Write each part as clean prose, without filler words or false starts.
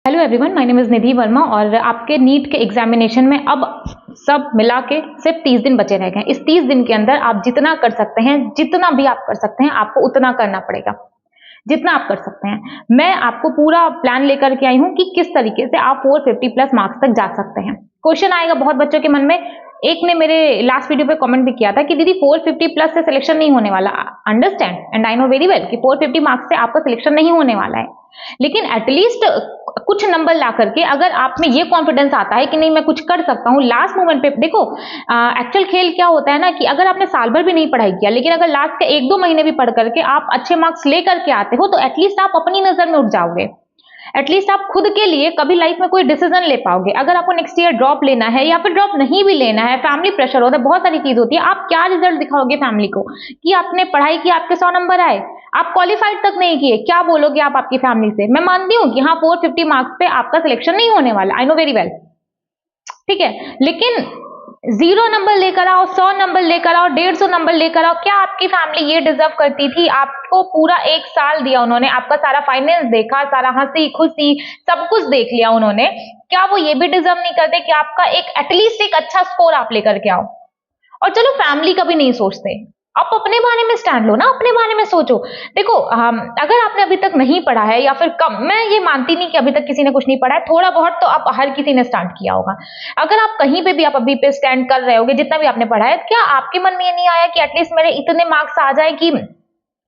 Hello everyone, my name is Nidhi Verma और आपके NEET के एग्जामिनेशन में अब सब मिला के सिर्फ 30 दिन बचे रह गए। इस 30 दिन के अंदर आप जितना कर सकते हैं, जितना भी आप कर सकते हैं, आपको उतना करना पड़ेगा, जितना आप कर सकते हैं। मैं आपको पूरा प्लान लेकर के आई हूं कि किस तरीके से आप 450 प्लस मार्क्स तक जा सकते हैं। क्वेश्चन आएगा बहुत बच्चों के मन में। एक ने मेरे लास्ट वीडियो पे कमेंट भी किया था कि दीदी 450 प्लस से सिलेक्शन नहीं होने वाला। Understand and I know very well कि 450 मार्क्स से आपका सिलेक्शन नहीं होने वाला है, लेकिन एटलीस्ट कुछ नंबर ला करके अगर आप में ये कॉन्फिडेंस आता है कि नहीं मैं कुछ कर सकता हूँ लास्ट मोमेंट पे। देखो एक्चुअल खेल क्या होता है ना कि अगर आपने साल भर भी नहीं पढ़ाई किया, लेकिन अगर लास्ट के 1-2 महीने भी पढ़ करके आप अच्छे मार्क्स लेकर के आते हो, तो एटलीस्ट आप अपनी नजर में उठ जाओगे। एटलीस्ट आप खुद के लिए कभी लाइफ में कोई डिसीजन ले पाओगे। अगर आपको नेक्स्ट ईयर ड्रॉप लेना है या फिर ड्रॉप नहीं भी लेना है, फैमिली प्रेशर होता है, बहुत सारी चीज होती है, आप क्या रिजल्ट दिखाओगे फैमिली को कि आपने पढ़ाई की, आपके 100 नंबर आए, आप क्वालिफाइड तक नहीं किए, क्या बोलोगे आप आपकी फैमिली से? मैं मानती हूँ कि हाँ 450 मार्क्स पे आपका सिलेक्शन नहीं होने वाला, आई नो वेरी वेल, ठीक है, लेकिन 0 नंबर लेकर आओ, 100 नंबर लेकर आओ, 150 नंबर लेकर आओ, क्या आपकी फैमिली ये डिजर्व करती थी? आपको पूरा 1 साल दिया उन्होंने, आपका सारा फाइनेंस देखा, सारा हंसी खुशी सब कुछ देख लिया उन्होंने। क्या वो ये भी डिजर्व नहीं करते कि आपका एक एटलीस्ट एक अच्छा स्कोर आप लेकर के आओ? और चलो फैमिली का भी नहीं सोचते, आप अपने बारे में स्टैंड लो ना, अपने बारे में सोचो। देखो अगर आपने अभी तक नहीं पढ़ा है या फिर कम, मैं ये मानती नहीं कि अभी तक किसी ने कुछ नहीं पढ़ा है, थोड़ा बहुत तो आप हर किसी ने स्टार्ट किया होगा। अगर आप कहीं पे भी आप अभी पे स्टैंड कर रहे होगे, जितना भी आपने पढ़ा है, क्या आपके मन में ये नहीं आया कि एटलीस्ट मेरे इतने मार्क्स आ जाए कि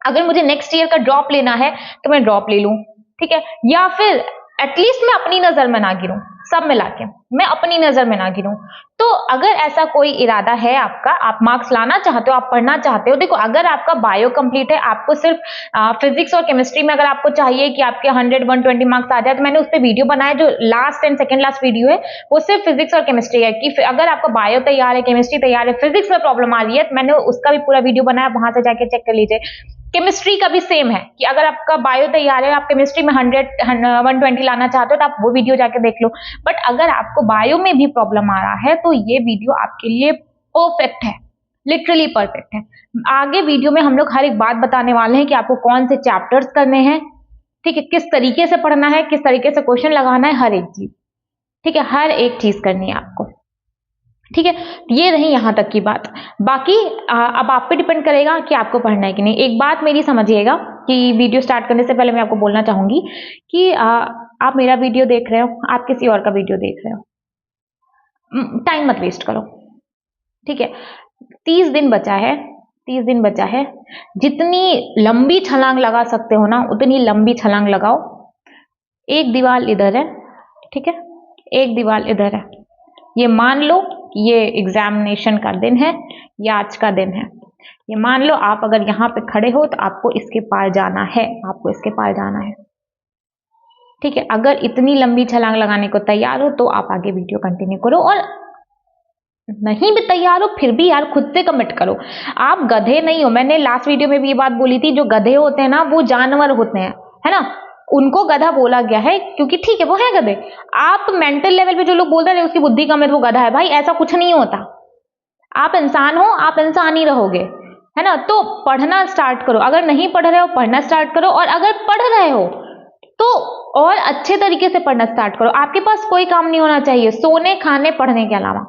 अगर मुझे नेक्स्ट ईयर का ड्रॉप लेना है तो मैं ड्रॉप ले लूं, ठीक है, या फिर एटलीस्ट मैं अपनी नजर में ना गिरूं, सब मिला के मैं अपनी नजर में ना गिरूं। तो अगर ऐसा कोई इरादा है आपका, आप मार्क्स लाना चाहते हो, आप पढ़ना चाहते हो, देखो अगर आपका बायो कंप्लीट है, आपको सिर्फ फिजिक्स और केमिस्ट्री में अगर आपको चाहिए कि आपके 100-120 मार्क्स आ जाए, तो मैंने उस पर वीडियो बनाया, जो last and second last video है वो सिर्फ फिजिक्स और केमिस्ट्री है कि अगर आपका बायो तैयार है, केमिस्ट्री तैयार है, फिजिक्स में प्रॉब्लम आ रही है, तो मैंने उसका भी पूरा वीडियो बनाया, वहां से जाके चेक कर लीजिए। केमिस्ट्री का भी सेम है कि अगर आपका बायो तैयार है, आप केमिस्ट्री में 100-120 लाना चाहते हो, तो आप वो वीडियो जाके देख लो। बट अगर आपको बायो में भी प्रॉब्लम आ रहा है, तो ये वीडियो आपके लिए परफेक्ट है, लिटरली परफेक्ट है। आगे वीडियो में हम लोग हर एक बात बताने वाले हैं कि आपको कौन से चैप्टर्स करने हैं, ठीक है, किस तरीके से पढ़ना है, किस तरीके से क्वेश्चन लगाना है, हर एक चीज, ठीक है, हर एक चीज करनी है आपको, ठीक है। ये रही यहां तक की बात। बाकी अब आप पे डिपेंड करेगा कि आपको पढ़ना है कि नहीं। एक बात मेरी समझिएगा कि वीडियो स्टार्ट करने से पहले मैं आपको बोलना चाहूंगी कि आप मेरा वीडियो देख रहे हो, आप किसी और का वीडियो देख रहे हो, टाइम मत वेस्ट करो, ठीक है। 30 दिन बचा है, 30 दिन बचा है, जितनी लंबी छलांग लगा सकते हो ना, उतनी लंबी छलांग लगाओ। एक दीवार इधर है, ठीक है, एक दीवार इधर है, ये मान लो ये एग्जामिनेशन का दिन है, ये आज का दिन है, ये मान लो आप अगर यहाँ पे खड़े हो तो आपको इसके पार जाना है, आपको इसके पार जाना है, ठीक है। अगर इतनी लंबी छलांग लगाने को तैयार हो तो आप आगे वीडियो कंटिन्यू करो, और नहीं भी तैयार हो फिर भी यार खुद से कमिट करो। आप गधे नहीं हो, मैंने लास्ट वीडियो में भी ये बात बोली थी, जो गधे होते हैं ना वो जानवर होते हैं, है ना, उनको गधा बोला गया है क्योंकि ठीक है वो है गधे। आप मेंटल लेवल पे जो लोग बोल रहे हैं उसकी बुद्धि कम है तो वो गधा है, भाई ऐसा कुछ नहीं होता। आप इंसान हो, आप इंसान ही रहोगे, है ना। तो पढ़ना स्टार्ट करो, अगर नहीं पढ़ रहे हो पढ़ना स्टार्ट करो, और अगर पढ़ रहे हो तो और अच्छे तरीके से पढ़ना स्टार्ट करो। आपके पास कोई काम नहीं होना चाहिए सोने खाने पढ़ने के अलावा।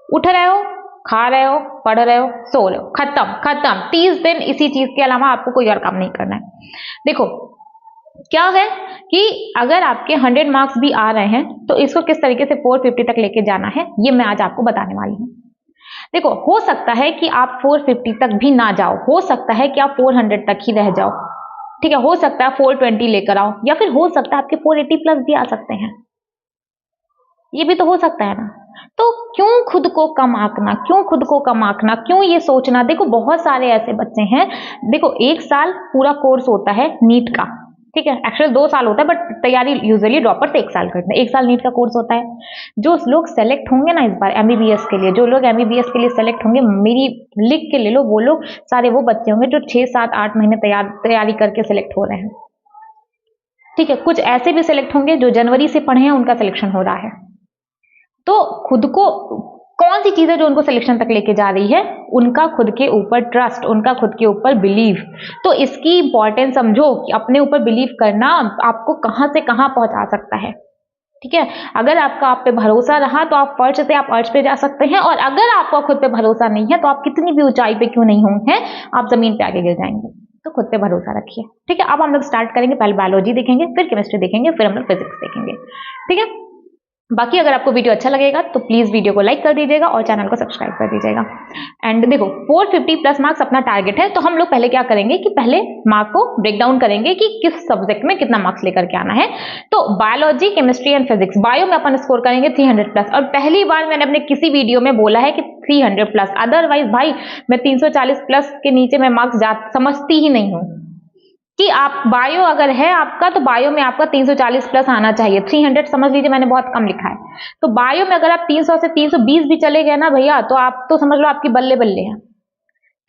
उठ रहे हो, खा रहे हो, पढ़ रहे हो, सो रहे हो, खत्म खत्म। 30 दिन इसी चीज के अलावा आपको कोई और काम नहीं करना है। देखो क्या है कि अगर आपके 100 मार्क्स भी आ रहे हैं तो इसको किस तरीके से 450 तक लेके जाना है ये मैं आज आपको बताने वाली हूँ। देखो हो सकता है कि आप 450 तक भी ना जाओ, हो सकता है कि आप 400 तक ही रह जाओ, ठीक है, हो सकता है 420 लेकर आओ, या फिर हो सकता है आपके 480 प्लस भी आ सकते हैं, ये भी तो हो सकता है ना। तो क्यों खुद को कम आंकना, क्यों खुद को कम आंकना, क्यों ये सोचना। देखो बहुत सारे ऐसे बच्चे हैं, देखो 1 साल पूरा कोर्स होता है नीट का, ठीक है, एक्चुअल 2 साल होता है बट तैयारी यूजुअली ड्रॉपर्स 1 साल करते हैं, 1 साल नीट का कोर्स होता है। जो लोग सेलेक्ट होंगे ना इस बार एमबीबीएस के लिए, जो लोग एमबीबीएस के लिए सेलेक्ट होंगे, मेरी लिख के ले लो, वो लोग सारे वो बच्चे होंगे जो 6-7-8 महीने तैयारी करके सिलेक्ट हो रहे हैं, ठीक है। कुछ ऐसे भी सिलेक्ट होंगे जो जनवरी से पढ़े हैं, उनका सिलेक्शन हो रहा है। तो खुद को कौन सी चीज है जो उनको सिलेक्शन तक लेके जा रही है? उनका खुद के ऊपर ट्रस्ट, उनका खुद के ऊपर बिलीव। तो इसकी इंपॉर्टेंस समझो कि अपने ऊपर बिलीव करना आपको कहां से कहां पहुंचा सकता है। ठीक है, अगर आपका आप पे भरोसा रहा तो आप फर्श से आप अर्श पे जा सकते हैं, और अगर आपको खुद पे भरोसा नहीं है तो आप कितनी भी ऊंचाई पे क्यों नहीं होंगे, आप जमीन पे आगे गिर जाएंगे। तो खुद पे भरोसा रखिए। ठीक है, अब हम लोग स्टार्ट करेंगे। पहले बायोलॉजी देखेंगे, फिर केमिस्ट्री देखेंगे, फिर हम लोग फिजिक्स देखेंगे। ठीक है, बाकी अगर आपको वीडियो अच्छा लगेगा तो प्लीज वीडियो को लाइक कर दीजिएगा और चैनल को सब्सक्राइब कर दीजिएगा। एंड देखो 450 प्लस मार्क्स अपना टारगेट है, तो हम लोग पहले क्या करेंगे कि पहले मार्क को ब्रेक डाउन करेंगे कि किस सब्जेक्ट में कितना मार्क्स लेकर के आना है। तो biology, chemistry and physics, bio में अपन स्कोर करेंगे 300 प्लस, और पहली बार मैंने अपने किसी वीडियो में बोला है कि 300 प्लस, अदरवाइज भाई मैं 340 प्लस के नीचे मैं मार्क्स समझती ही नहीं हूँ कि आप बायो अगर है आपका तो बायो में आपका 340 प्लस आना चाहिए। 300 समझ लीजिए मैंने बहुत कम लिखा है, तो बायो में अगर आप 300 से 320 भी चले गए ना भैया, तो आप तो समझ लो आपकी बल्ले बल्ले है।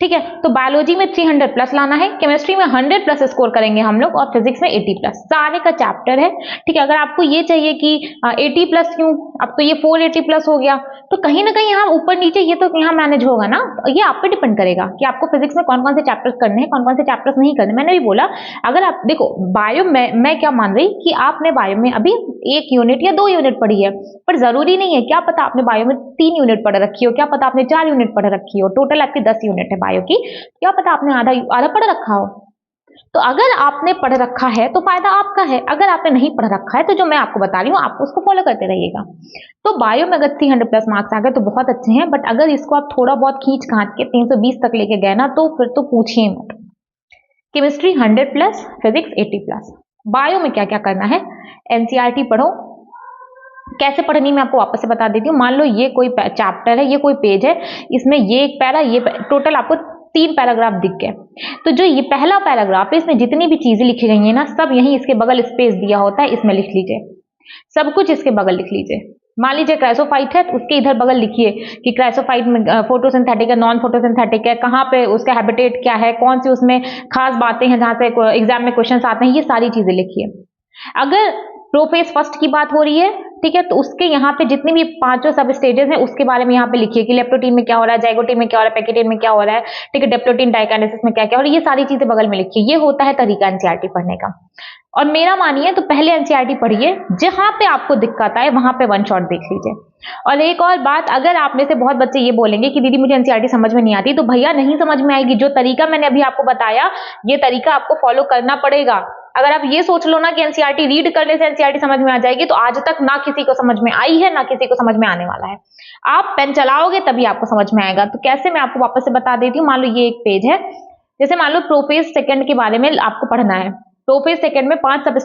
ठीक है, तो बायोलॉजी में 300 प्लस लाना है, केमिस्ट्री में 100 प्लस स्कोर करेंगे हम लोग, और फिजिक्स में 80 प्लस, सारे का चैप्टर है। ठीक है, अगर आपको ये चाहिए कि 80 प्लस क्यों, अब तो ये 480 प्लस हो गया, तो कहीं ना कहीं यहाँ ऊपर नीचे ये तो यहाँ मैनेज होगा ना, ये आप पे डिपेंड करेगा कि आपको फिजिक्स में कौन कौन से चैप्टर्स करने हैं, कौन कौन से चैप्टर्स नहीं करने। मैंने भी बोला, अगर आप देखो बायो में मैं क्या मान रही कि आपने बायो में अभी 1 यूनिट या 2 यूनिट पढ़ी है, पर जरूरी नहीं है, क्या पता आपने बायो में 3 यूनिट पढ़ रखी हो, क्या पता आपने 4 यूनिट पढ़ रखी हो, टोटल आपकी 10 यूनिट है बायो की, क्या पता आपने आधा पढ़ रखा हो। तो अगर आपने पढ़ रखा है तो फायदा आपका है, अगर आपने नहीं पढ़ रखा है तो जो मैं आपको बता रही हूँ आप उसको फॉलो करते रहिएगा। तो बायो में अगर 300 प्लस मार्क्स आ गए तो बहुत अच्छे हैं, बट अगर इसको आप थोड़ा बहुत खींच खांच के 320 तक लेके गए ना तो फिर तो पूछिए मत। Chemistry 100 plus, physics 80 plus. Bio में क्या क्या करना है, एनसीईआरटी पढ़ो। कैसे पढ़नी मैं आपको वापस से बता देती हूँ। मान लो ये कोई चैप्टर है, ये कोई पेज है, इसमें ये एक पैरा, ये टोटल आपको 3 पैराग्राफ दिख गए, तो जो ये पहला पैराग्राफ है इसमें जितनी भी चीजें लिखी गई है ना, सब यहीं इसके बगल स्पेस दिया होता है, इसमें लिख लीजिए, सब कुछ इसके बगल लिख लीजिए। मान लीजिए क्राइसोफाइट है तो उसके इधर बगल लिखिए कि क्राइसोफाइट में फोटोसिंथेटिक है, नॉन फोटोसिंथेटिक है, कहाँ पे उसका हैबिटेट क्या है, कौन सी उसमें खास बातें हैं जहां से एग्जाम में क्वेश्चन आते हैं, ये सारी चीजें लिखिए। अगर प्रोफेज फर्स्ट की बात हो रही है, ठीक है, तो उसके यहाँ पे जितनी भी 5 सब स्टेजेस हैं उसके बारे में यहाँ पे लिखिए कि लेप्टोटीन में क्या हो रहा है, जाइगोटीन में क्या हो रहा है, पैकेटीन में क्या हो रहा है, ठीक है, डेप्टोटीन डाइकाइनेसिस में क्या क्या हो रहा है, ये सारी चीजें बगल में लिखिए। ये होता है तरीका एनसीईआरटी पढ़ने का। और मेरा मानिए तो पहले एनसीईआरटी पढ़िए, जहां पे आपको दिक्कत आए वहां पे वन शॉट देख लीजिए। और एक और बात, अगर आप में से बहुत बच्चे ये बोलेंगे कि दीदी मुझे एनसीईआरटी समझ में नहीं आती, तो भैया नहीं समझ में आएगी। जो तरीका मैंने अभी आपको बताया, ये तरीका आपको फॉलो करना पड़ेगा। अगर आप ये सोच लो ना कि एनसीईआरटी रीड करने से एनसीईआरटी समझ में आ जाएगी, तो आज तक ना किसी को समझ में आई है, ना किसी को समझ में आने वाला है। आप पेन चलाओगे तभी आपको समझ में आएगा। तो कैसे, मैं आपको वापस से बता देती हूँ। मान लो ये एक पेज है, जैसे मान लो प्रोफेज सेकंड के बारे में आपको पढ़ना है। प्रोफेज सेकंड में 5 सब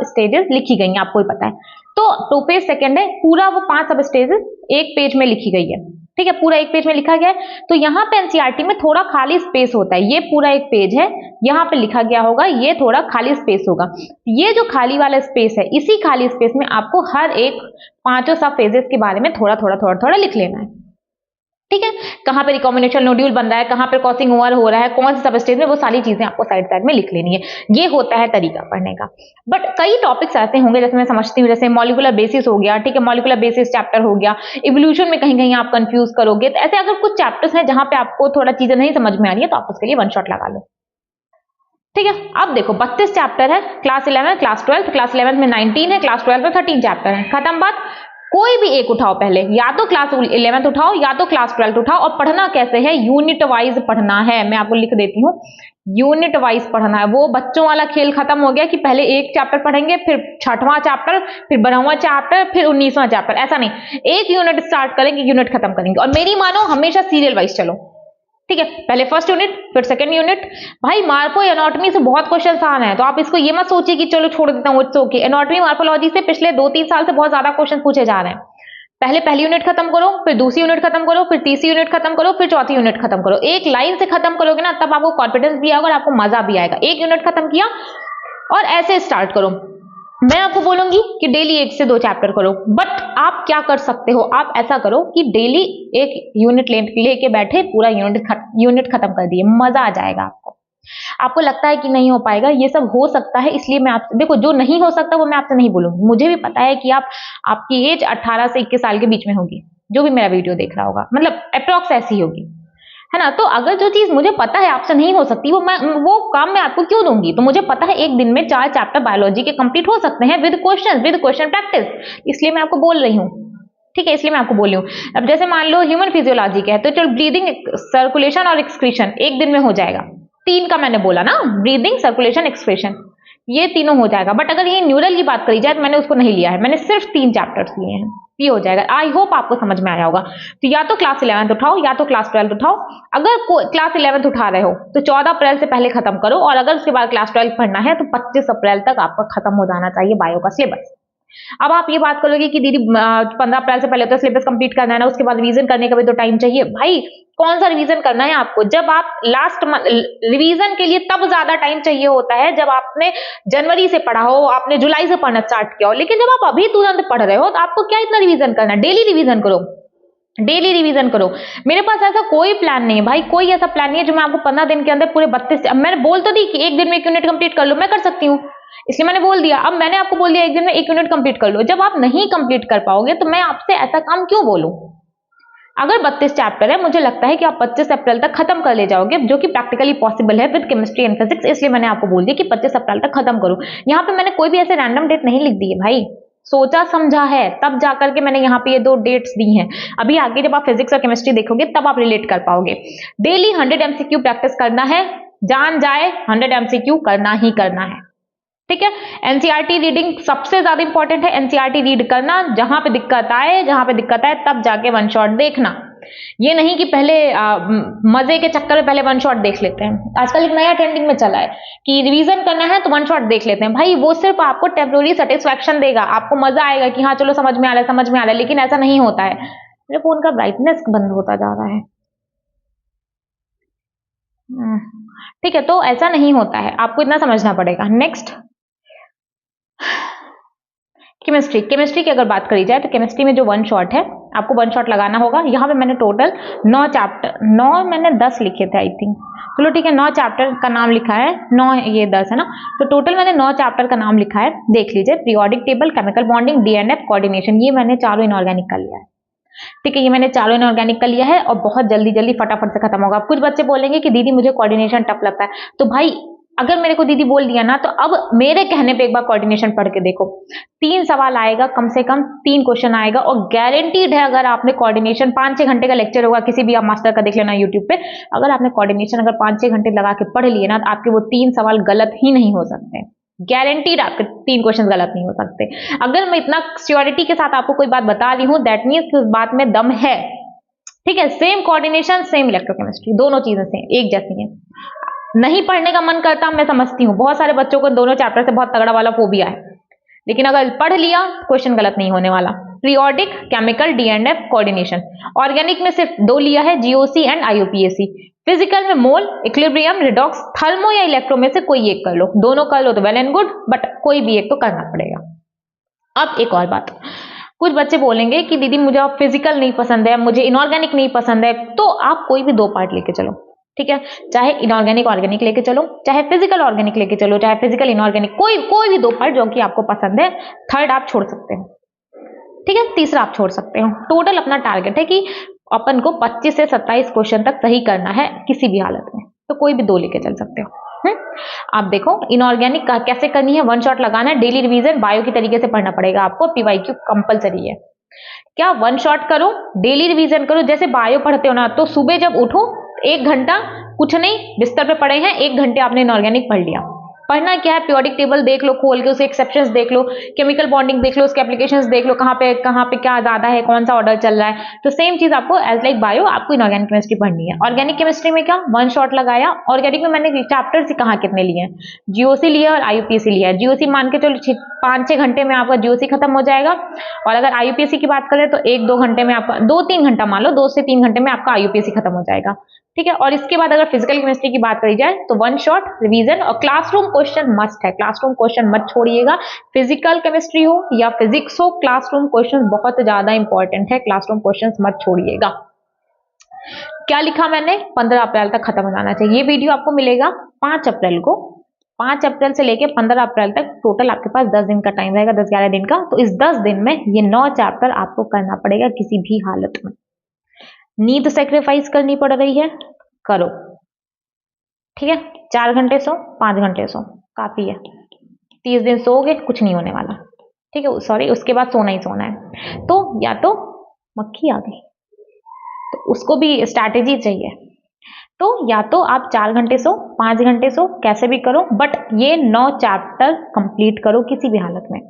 स्टेजेस लिखी गई हैं, आपको ही पता है। तो प्रोफेज सेकंड है, पूरा वो 5 सब स्टेजेस एक पेज में लिखी गई है, ठीक है, पूरा एक पेज में लिखा गया है। तो यहाँ पे एनसीईआरटी में थोड़ा खाली स्पेस होता है, ये पूरा एक पेज है, यहाँ पे लिखा गया होगा, ये थोड़ा खाली स्पेस होगा। ये जो खाली वाला स्पेस है, इसी खाली स्पेस में आपको हर एक 5 सब फेजेस के बारे में थोड़ा थोड़ा लिख लेना है। ठीक है, कहां पे रिकॉम्बिनेशन नोड्यूल बन रहा है, कहां पे क्रॉसिंग ओवर हो रहा है, कौन से सब स्टेज में, वो सारी चीजें आपको साइड साइड में लिख लेनी है। ये होता है तरीका पढ़ने का। बट कई टॉपिक्स ऐसे होंगे, जैसे मैं समझती हूँ, जैसे मॉलिक्यूलर बेसिस हो गया, ठीक है, मॉलिक्यूलर बेसिस चैप्टर हो गया, इवोल्यूशन में कहीं कहीं आप कंफ्यूज करोगे। तो ऐसे अगर कुछ चैप्टर्स हैं जहां पे आपको थोड़ा चीजें नहीं समझ में आ रही है, तो आप उसके लिए वन शॉट लगा लो। ठीक है, अब देखो 32 चैप्टर है, क्लास 11, क्लास 12, क्लास 11 में 19 है, क्लास 12 में 13 चैप्टर है, खत्म बात। कोई भी एक उठाओ पहले, या तो क्लास 11 उठाओ या तो क्लास 12 उठाओ। और पढ़ना कैसे है, यूनिट वाइज पढ़ना है। मैं आपको लिख देती हूँ, यूनिट वाइज पढ़ना है। वो बच्चों वाला खेल खत्म हो गया कि पहले एक चैप्टर पढ़ेंगे, फिर 6वां चैप्टर, फिर 12वां चैप्टर, फिर 19वां चैप्टर। ऐसा नहीं, एक यूनिट स्टार्ट करेंगे, यूनिट खत्म करेंगे। और मेरी मानो हमेशा सीरियल वाइज चलो, ठीक है, पहले फर्स्ट यूनिट, फिर सेकंड यूनिट। भाई मार्को एनाटॉमी से बहुत क्वेश्चन आना है, तो आप इसको ये मत सोचिए कि चलो छोड़ देता हूँ, इट्स ओके। एनाटॉमी मार्फोलॉजी से पिछले 2-3 साल से बहुत ज्यादा क्वेश्चन पूछे जा रहे हैं। पहले पहली यूनिट खत्म करो, फिर दूसरी यूनिट खत्म करो, फिर तीसरी यूनिट खत्म करो, फिर चौथी यूनिट खत्म करो। एक लाइन से खत्म करोगे ना, तब आपको कॉन्फिडेंस भी आएगा और आपको मजा भी आएगा। एक यूनिट खत्म किया और ऐसे स्टार्ट करो। मैं आपको बोलूंगी कि डेली 1 से 2 चैप्टर करो, बट आप क्या कर सकते हो, आप ऐसा करो कि डेली एक यूनिट लेके बैठे, पूरा यूनिट खत्म कर दिए, मजा आ जाएगा आपको। आपको लगता है कि नहीं हो पाएगा, ये सब हो सकता है, इसलिए मैं आपसे, देखो जो नहीं हो सकता वो मैं आपसे नहीं बोलूंगी। मुझे भी पता है कि आपकी एज 18 से 21 साल के बीच में होगी, जो भी मेरा वीडियो देख रहा होगा, मतलब अप्रॉक्स ऐसी होगी, है ना। तो अगर जो चीज मुझे पता है आपसे नहीं हो सकती, वो काम मैं आपको क्यों दूंगी। तो मुझे पता है एक दिन में 4 चैप्टर बायोलॉजी के कंप्लीट हो सकते हैं विद क्वेश्चन प्रैक्टिस, इसलिए मैं आपको बोल रही हूँ, ठीक है, इसलिए मैं आपको बोल रही हूँ। अब जैसे मान लो ह्यूमन फिजियोलॉजी का है, तो चलो ब्रीदिंग, सर्कुलेशन और एक्सक्रीशन एक दिन में हो जाएगा। 3 का मैंने बोला ना, ब्रीदिंग, सर्कुलेशन, एक्सक्रीशन, ये तीनों हो जाएगा। बट अगर ये न्यूरल की बात करी जाए तो मैंने उसको नहीं लिया है, मैंने सिर्फ 3 चैप्टर्स लिए हैं, ये हो जाएगा। आई होप आपको समझ में आया होगा। तो या तो क्लास 11th उठाओ या तो क्लास 12th उठाओ। अगर क्लास 11th उठा रहे हो तो 14 अप्रैल से पहले खत्म करो, और अगर उसके बाद क्लास 12 पढ़ना है तो 25 अप्रैल तक आपका खत्म हो जाना चाहिए बायो का सिलेबस। अब आप ये बात करोगे कि दीदी 15 अप्रैल से पहले तो सिलेबस कंप्लीट करना है ना, उसके बाद रिवीजन करने का भी तो टाइम चाहिए। भाई कौन सा रिवीजन करना है आपको, जब आप लास्ट रिवीजन के लिए तब ज्यादा टाइम चाहिए होता है जब आपने जनवरी से पढ़ा हो, आपने जुलाई से पढ़ना स्टार्ट किया हो। लेकिन जब आप अभी तुरंत पढ़ रहे हो तो आपको क्या इतना रिवीजन करना, डेली रिवीजन करो, डेली रिवीजन करो। मेरे पास ऐसा कोई प्लान नहीं है भाई, कोई ऐसा प्लान नहीं है जो मैं आपको 15 दिन के अंदर पूरे 32, मैंने बोल तो दी कि एक दिन में 1 यूनिट कंप्लीट कर लो, मैं कर सकती हूँ, इसलिए मैंने बोल दिया। अब मैंने आपको बोल दिया एक दिन में 1 यूनिट कंप्लीट कर लो, जब आप नहीं कंप्लीट कर पाओगे तो मैं आपसे ऐसा काम क्यों बोलूं। अगर 32 चैप्टर है, मुझे लगता है कि आप 25 अप्रैल तक खत्म कर ले जाओगे, जो कि प्रैक्टिकली पॉसिबल है विद केमिस्ट्री एंड फिजिक्स, इसलिए मैंने आपको बोल दिया कि 25 अप्रैल तक खत्म करो। यहाँ पे मैंने कोई भी ऐसे रैंडम डेट नहीं लिख दी है भाई, सोचा समझा है, तब जाकर के मैंने यहाँ पे ये 2 डेट्स दी हैं। अभी आगे जब आप फिजिक्स और केमिस्ट्री देखोगे तब आप रिलेट कर पाओगे। डेली 100 MCQ प्रैक्टिस करना है, जान जाए 100 MCQ करना ही करना है, ठीक है। एनसीईआरटी रीडिंग सबसे ज्यादा इंपॉर्टेंट है, एनसीईआरटी रीड करना, जहां पे दिक्कत आए तब जाके वन शॉट देखना। ये नहीं कि पहले मजे के चक्कर में पहले वन शॉट देख लेते हैं। आजकल एक नया ट्रेंडिंग में चला है कि रिवीजन करना है तो वन शॉट देख लेते हैं। भाई वो सिर्फ आपको टेम्पररी सेटिस्फैक्शन देगा, आपको मजा आएगा कि हाँ चलो समझ में आ रहा है, लेकिन ऐसा नहीं होता है। मेरे फोन का ब्राइटनेस बंद होता जा रहा है, ठीक है, तो ऐसा नहीं होता है, आपको इतना समझना पड़ेगा। नेक्स्ट केमिस्ट्री की अगर बात करी जाए तो केमिस्ट्री में जो वन शॉट है, आपको वन शॉट लगाना होगा। यहाँ पे मैंने टोटल 9 चैप्टर, 9 मैंने 10 लिखे थे आई थिंक, चलो ठीक है 9 चैप्टर का नाम लिखा है, 9 ये 10 है ना, तो टोटल मैंने 9 चैप्टर का नाम लिखा है। देख लीजिए, periodic table, chemical bonding, DNF, coordination, ये मैंने चारों इनऑर्गेनिक का लिया है, ठीक है, ये मैंने चारों इनऑर्गेनिक का लिया है और बहुत जल्दी जल्दी फटाफट से खत्म होगा। कुछ बच्चे बोलेंगे कि दीदी मुझे कोऑर्डिनेशन टफ लगता है, तो भाई अगर मेरे को दीदी बोल दिया ना, तो अब मेरे कहने पे एक बार कोऑर्डिनेशन पढ़ के देखो। 3 सवाल आएगा, कम से कम 3 क्वेश्चन आएगा, और गारंटीड है अगर आपने कोऑर्डिनेशन, 5-6 घंटे का लेक्चर होगा, किसी भी आप मास्टर का देख लेना यूट्यूब पे, अगर आपने कोऑर्डिनेशन अगर 5-6 घंटे लगा के पढ़ लिए ना, तो आपके वो 3 सवाल गलत ही नहीं हो सकते, गारंटीड आपके 3 क्वेश्चन गलत नहीं हो सकते। अगर मैं इतना श्योरिटी के साथ आपको कोई बात बता रही हूँ, दैट मीन्स उस बात में दम है, ठीक है। सेम कोऑर्डिनेशन, सेम इलेक्ट्रोकेमिस्ट्री, दोनों चीजें सेम एक जैसी हैं। नहीं पढ़ने का मन करता, मैं समझती हूँ, बहुत सारे बच्चों को दोनों चैप्टर से बहुत तगड़ा वाला फोबिया है, लेकिन अगर पढ़ लिया क्वेश्चन गलत नहीं होने वाला। Periodic, chemical, DNF, coordination. Organic में सिर्फ 2 लिया है, जीओसी एंड आईयूपीएसी। फिजिकल में मोल, इक्विलिब्रियम, रिडॉक्स, थर्मो या इलेक्ट्रो में से कोई एक कर लो, दोनों कर लो तो वेल एंड गुड, बट कोई भी एक तो करना पड़ेगा। अब एक और बात, कुछ बच्चे बोलेंगे कि दीदी मुझे अब फिजिकल नहीं पसंद है, मुझे इनऑर्गेनिक नहीं पसंद है, तो आप कोई भी 2 पार्ट लेके चलो, ठीक है, चाहे इनऑर्गेनिक ऑर्गेनिक लेके चलो, चाहे फिजिकल ऑर्गेनिक लेके चलो, चाहे फिजिकल इनऑर्गेनिक, कोई भी 2 पार्ट जो कि आपको पसंद है। थर्ड आप छोड़ सकते हो, ठीक है, तीसरा आप छोड़ सकते हो। टोटल अपना टारगेट है कि अपन को 25 से 27 क्वेश्चन तक सही करना है किसी भी हालत में, तो कोई भी 2 लेके चल सकते हो। आप देखो इनऑर्गेनिक का कैसे करनी है, वन शॉट लगाना है, डेली रिवीजन बायो की तरीके से पढ़ना पड़ेगा आपको, पीवाईक्यू कंपलसरी है। क्या वन शॉट करो, डेली रिवीजन करो, जैसे बायो पढ़ते हो ना, तो सुबह जब उठो 1 घंटा कुछ नहीं, बिस्तर पे पड़े हैं, 1 घंटे आपने इनऑर्गेनिक पढ़ लिया। पढ़ना क्या है, पीरियोडिक टेबल देख लो खोल के, उसके एक्सेप्शंस देख लो, केमिकल बॉन्डिंग देख लो, उसके एप्लीकेशंस देख लो, कहाँ पे क्या ज्यादा है, कौन सा ऑर्डर चल रहा है। तो सेम चीज आपको एज लाइक बायो, आपको इनऑर्गेनिक केमिस्ट्री पढ़नी है। ऑर्गेनिक केमिस्ट्री में क्या, वन शॉट लगाया। ऑर्गेनिक में मैंने चैप्टर से कहाँ कितने लिए हैं, जीओसी लिया और आईयूपीएसी लिया है। जीओसी मान के चलो 5-6 घंटे में आपका जीओसी खत्म हो जाएगा, और अगर आईयूपीएसी की बात करें तो 1-2 घंटे में आपका, 2-3 घंटा मान लो, 2 से 3 घंटे में आपका आईयूपीएसी खत्म हो जाएगा, ठीक है। और इसके बाद अगर फिजिकल केमिस्ट्री की बात करी जाए तो वन शॉट, रिवीजन और क्लासरूम क्वेश्चन मस्ट है, क्लासरूम क्वेश्चन मत छोड़िएगा। फिजिकल केमिस्ट्री हो या फिजिक्स हो, क्लासरूम क्वेश्चन बहुत ज्यादा इंपॉर्टेंट है, क्लासरूम क्वेश्चन मत छोड़िएगा। क्या लिखा मैंने, 15 अप्रैल तक खत्म हो जाना चाहिए। ये वीडियो आपको मिलेगा 5 अप्रैल को, 5 अप्रैल से लेके 15 अप्रैल तक टोटल आपके पास 10 दिन का टाइम रहेगा, 10-11 दिन का। तो इस 10 दिन में ये 9 चैप्टर आपको करना पड़ेगा किसी भी हालत में। नींद सेक्रीफाइस करनी पड़ रही है, करो, ठीक है। 4 घंटे सो, 5 घंटे सो, काफी है। 30 दिन सोओगे कुछ नहीं होने वाला, ठीक है। सॉरी, उसके बाद सोना ही सोना है। तो या तो मक्खी आ गई, तो उसको भी स्ट्रैटेजी चाहिए। तो या तो आप 4 घंटे सो, 5 घंटे सो, कैसे भी करो, बट ये 9 चैप्टर कंप्लीट करो किसी भी हालत में।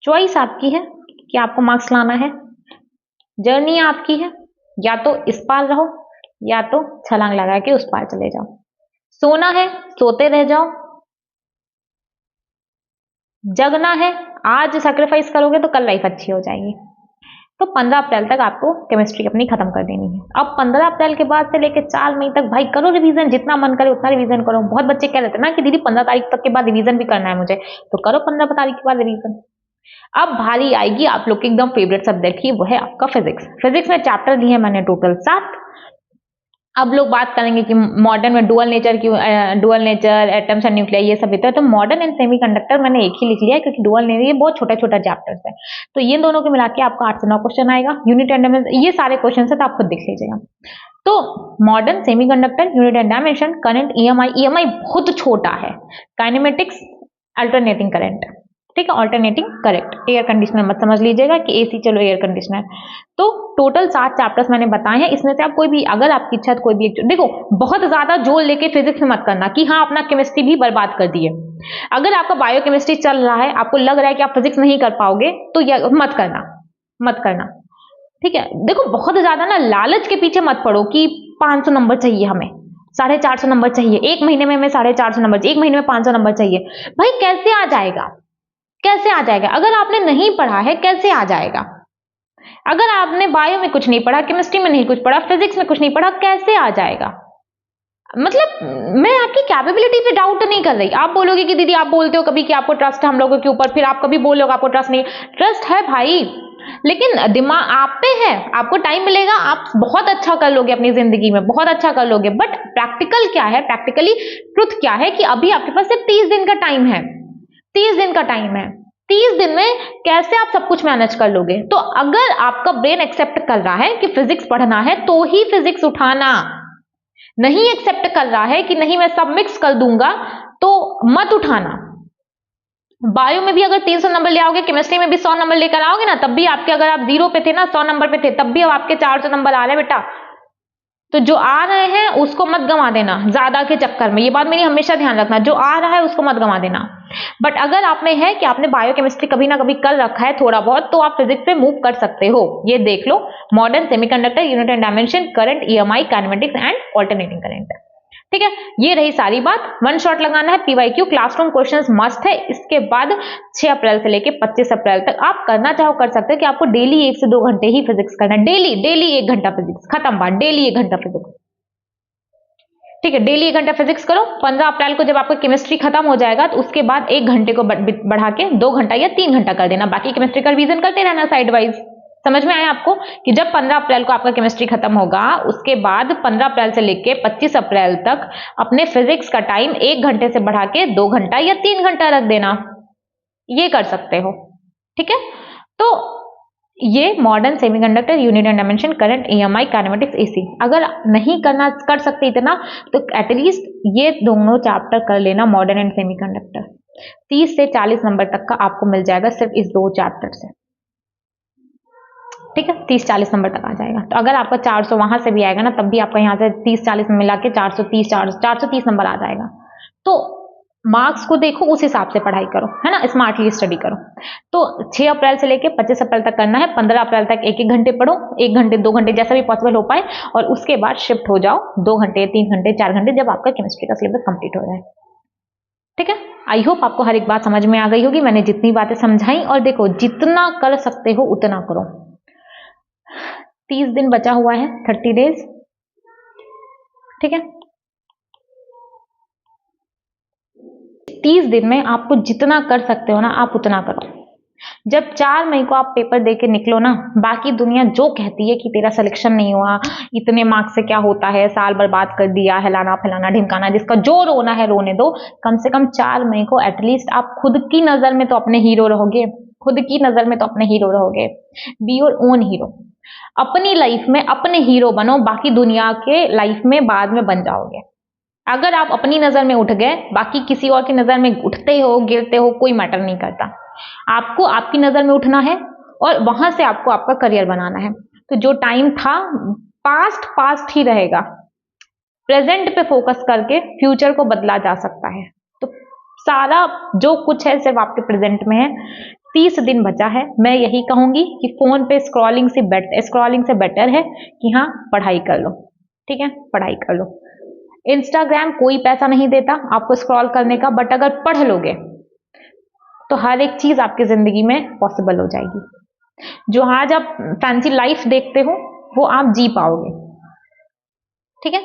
चॉइस आपकी है कि आपको मार्क्स लाना है, जर्नी आपकी है, या तो इस पार रहो या तो छलांग लगा के उस पार चले जाओ। सोना है, सोते रह जाओ। जगना है, आज सैक्रिफाइस करोगे तो कल लाइफ अच्छी हो जाएगी। तो 15 अप्रैल तक आपको केमिस्ट्री अपनी खत्म कर देनी है। अब 15 अप्रैल के बाद से लेकर 4 मई तक भाई करो रिवीजन, जितना मन करे उतना रिवीजन करो। बहुत बच्चे कह रहे थे ना कि दीदी 15 तारीख तक के बाद रिवीजन भी करना है मुझे, तो करो 15 तारीख के बाद रिवीजन। अब भारी आएगी आप लोग के एकदम फेवरेट सब्जेक्ट की, वो है आपका फिजिक्स। फिजिक्स में चैप्टर दिए मैंने टोटल 7। अब लोग बात करेंगे कि मॉडर्न में dual nature, atoms and nuclear ये सब है। तो मॉडर्न एंड सेमीकंडक्टर मैंने एक ही लिख लिया है, क्योंकि डुअल नेचर ये बहुत छोटा छोटा चैप्टर्स है। तो ये दोनों को मिला के आपका 8 से 9 क्वेश्चन आएगा। यूनिट एंड डायमेंशन ये सारे क्वेश्चन है, तो आप खुद देख लीजिएगा। तो modern, semiconductor, unit and dimension, current, EMI बहुत छोटा है, काइनेमेटिक्स, अल्टरनेटिंग करंट, ठीक है, ऑल्टरनेटिंग करंट। एयर कंडीशनर मत समझ लीजिएगा कि एसी, चलो एयर कंडीशनर। तो टोटल 7 चैप्टर्स मैंने बताए हैं। इसमें से आप कोई भी, अगर आपकी इच्छा कोई भी एक, देखो बहुत ज्यादा जोर लेके फिजिक्स में मत करना कि हाँ अपना केमिस्ट्री भी बर्बाद कर दिए। अगर आपका बायोकेमिस्ट्री चल रहा है, आपको लग रहा है कि आप फिजिक्स नहीं कर पाओगे, तो मत करना, ठीक है। देखो बहुत ज्यादा ना लालच के पीछे मत पड़ो कि 500 नंबर चाहिए हमें, 450 नंबर चाहिए, एक महीने में हमें 450 नंबर, एक महीने में 500 नंबर चाहिए। भाई कैसे आ जाएगा? अगर आपने नहीं पढ़ा है कैसे आ जाएगा? अगर आपने बायो में कुछ नहीं पढ़ा, केमिस्ट्री में नहीं कुछ पढ़ा, फिजिक्स में कुछ नहीं पढ़ा, कैसे आ जाएगा? मतलब मैं आपकी कैपेबिलिटी पे डाउट नहीं कर रही। आप बोलोगे कि दीदी आप बोलते हो कभी कि आपको ट्रस्ट है हम लोगों के ऊपर, फिर आप कभी बोलोगे आपको ट्रस्ट नहीं। ट्रस्ट है भाई, लेकिन दिमाग आप पे है। आपको टाइम मिलेगा, आप बहुत अच्छा कर लोगे अपनी जिंदगी में, बहुत अच्छा कर लोगे। बट प्रैक्टिकल क्या है, प्रैक्टिकली ट्रुथ क्या है कि अभी आपके पास सिर्फ 30 दिन का टाइम है। 30 दिन का टाइम है। 30 दिन में कैसे आप सब कुछ मैनेज कर लोगे? तो अगर आपका ब्रेन एक्सेप्ट कर रहा है कि फिजिक्स पढ़ना है तो ही फिजिक्स उठाना, नहीं एक्सेप्ट कर रहा है कि नहीं मैं सब मिक्स कर दूंगा तो मत उठाना। बायो में भी अगर 300 नंबर ले आओगे, केमिस्ट्री में भी 100 नंबर लेकर आओगे ना, तब भी आपके, अगर आप 0 पे थे ना, 100 नंबर पे थे, तब भी अब आपके 400 नंबर आ रहे हैं बेटा। तो जो आ रहे हैं उसको मत गंवा देना ज्यादा के चक्कर में। ये बात मेरी हमेशा ध्यान रखना, जो आ रहा है उसको मत गंवा देना। बट अगर आप में है कि आपने बायोकेमिस्ट्री कभी ना कभी कर रखा है थोड़ा बहुत, तो आप फिजिक्स पे मूव कर सकते हो। ये देख लो, modern, semiconductor, unit and dimension, current, EMI, kinematics and alternating current, ठीक है। ये रही सारी बात। 1 शॉट लगाना है, पीवाईक्यू क्लासरूम क्वेश्चंस मस्ट है। इसके बाद 6 अप्रैल से लेके 25 अप्रैल तक आप करना चाहो कर सकते हो कि आपको डेली 1 से 2 घंटे ही फिजिक्स करना है। डेली 1 घंटा फिजिक्स, खत्म बात, डेली 1 घंटा फिजिक्स, ठीक है। डेली 1 घंटा फिजिक्स करो। 15 अप्रैल को जब आपका केमिस्ट्री खत्म हो जाएगा तो उसके बाद 1 घंटे को बढ़ा के 2 घंटा या 3 घंटा कर देना। बाकी केमिस्ट्री का रिवीजन करते रहना साइड वाइज। समझ में आया आपको कि जब 15 अप्रैल को आपका केमिस्ट्री खत्म होगा, उसके बाद 15 अप्रैल से लेके 25 अप्रैल तक अपने फिजिक्स का टाइम 1 घंटे से बढ़ा के 2 घंटा या 3 घंटा रख देना। ये कर सकते हो, ठीक है। तो ये modern, semiconductor, unit and dimension, current, EMI, kinematics, AC. अगर नहीं कर सकते इतना, तो एटलीस्ट ये दोनों चैप्टर कर लेना, मॉडर्न एंड सेमीकंडक्टर। 30 से 40 नंबर तक का आपको मिल जाएगा सिर्फ इस 2 चैप्टर से, ठीक है। 30-40 नंबर तक आ जाएगा। तो अगर आपका 400 वहां से भी आएगा ना, तब भी आपका यहाँ से 30-40 में मिला के 430 नंबर आ जाएगा। तो मार्क्स को देखो, उस हिसाब से पढ़ाई करो, है ना, स्मार्टली स्टडी करो। तो 6 अप्रैल से लेके 25 अप्रैल तक करना है। 15 अप्रैल तक 1-1 घंटे पढ़ो, 1 घंटे 2 घंटे जैसा भी पॉसिबल हो पाए, और उसके बाद शिफ्ट हो जाओ 2 घंटे 3 घंटे 4 घंटे, जब आपका केमिस्ट्री का सिलेबस कंप्लीट हो जाए, ठीक है। आई होप आपको हर एक बात समझ में आ गई होगी, मैंने जितनी बातें समझाई। और देखो, जितना कर सकते हो उतना करो। 30 दिन बचा हुआ है, 30 डेज, ठीक है। 30 दिन में आपको जितना कर सकते हो ना, आप उतना करो। जब 4 मई को आप पेपर दे के निकलो ना, बाकी दुनिया जो कहती है कि तेरा सिलेक्शन नहीं हुआ, इतने मार्क्स से क्या होता है, साल बर्बाद कर दिया, हिलाना फैलाना ढिमकाना, जिसका जो रोना है रोने दो। कम से कम 4 मई को एटलीस्ट आप खुद की नजर में तो अपने हीरो रहोगे, खुद की नजर में तो अपने हीरो रहोगे। Be your own hero. अपनी लाइफ में अपने हीरो बनो, बाकी दुनिया के लाइफ में बाद में बन जाओगे। अगर आप अपनी नजर में उठ गए, बाकी किसी और की नजर में उठते हो गिरते हो कोई मैटर नहीं करता। आपको आपकी नजर में उठना है और वहां से आपको आपका करियर बनाना है। तो जो टाइम था पास्ट पास्ट ही रहेगा, प्रेजेंट पे फोकस करके फ्यूचर को बदला जा सकता है। तो सारा जो कुछ है सिर्फ आपके प्रेजेंट में है। 30 दिन बचा है। मैं यही कहूंगी कि फोन पे स्क्रॉलिंग से बेटर है कि हाँ पढ़ाई कर लो। ठीक है, पढ़ाई कर लो। इंस्टाग्राम कोई पैसा नहीं देता आपको स्क्रॉल करने का, बट अगर पढ़ लोगे तो हर एक चीज आपकी जिंदगी में पॉसिबल हो जाएगी। जो आज आप फैंसी लाइफ देखते हो वो आप जी पाओगे। ठीक है,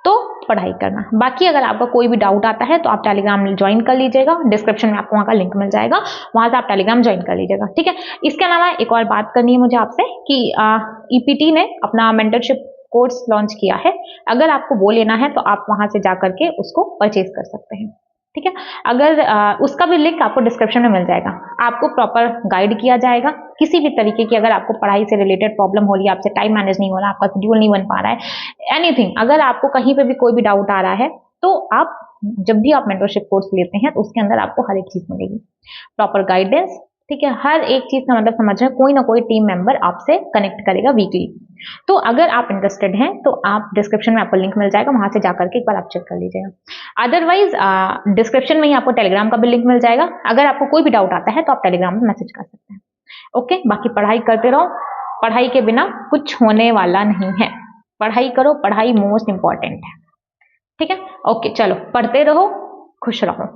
तो पढ़ाई करना। बाकी अगर आपका कोई भी डाउट आता है तो आप टेलीग्राम ज्वाइन कर लीजिएगा, डिस्क्रिप्शन में आपको वहां का लिंक मिल जाएगा, वहां से आप टेलीग्राम ज्वाइन कर लीजिएगा। ठीक है, इसके अलावा एक और बात करनी है मुझे आपसे कि ईपीटी ने अपना मेंटरशिप कोर्स लॉन्च किया है। अगर आपको वो लेना है तो आप वहां से जाकर के उसको परचेज कर सकते हैं। ठीक है, अगर उसका भी लिंक आपको डिस्क्रिप्शन में मिल जाएगा। आपको प्रॉपर गाइड किया जाएगा। किसी भी तरीके की अगर आपको पढ़ाई से रिलेटेड प्रॉब्लम हो रही है, आपसे टाइम मैनेज नहीं हो रहा, आपका शेड्यूल नहीं बन पा रहा है, एनीथिंग, अगर आपको कहीं पे भी कोई भी डाउट आ रहा है तो आप जब भी आप मेंटरशिप कोर्स लेते हैं तो उसके अंदर आपको हर एक चीज मिलेगी, प्रॉपर गाइडेंस। ठीक है, हर एक चीज का मतलब समझ रहे हैं, कोई ना कोई टीम मेंबर आपसे कनेक्ट करेगा वीकली। तो अगर आप इंटरेस्टेड हैं तो आप डिस्क्रिप्शन में आपको लिंक मिल जाएगा, वहां से जाकर के एक बार आप चेक कर लीजिएगा। अदरवाइज डिस्क्रिप्शन में ही आपको टेलीग्राम का भी लिंक मिल जाएगा। अगर आपको कोई भी डाउट आता है तो आप टेलीग्राम में मैसेज कर सकते हैं। ओके, बाकी पढ़ाई करते रहो, पढ़ाई के बिना कुछ होने वाला नहीं है। पढ़ाई करो, पढ़ाई मोस्ट इंपॉर्टेंट है। ठीक है, ओके, चलो पढ़ते रहो, खुश रहो।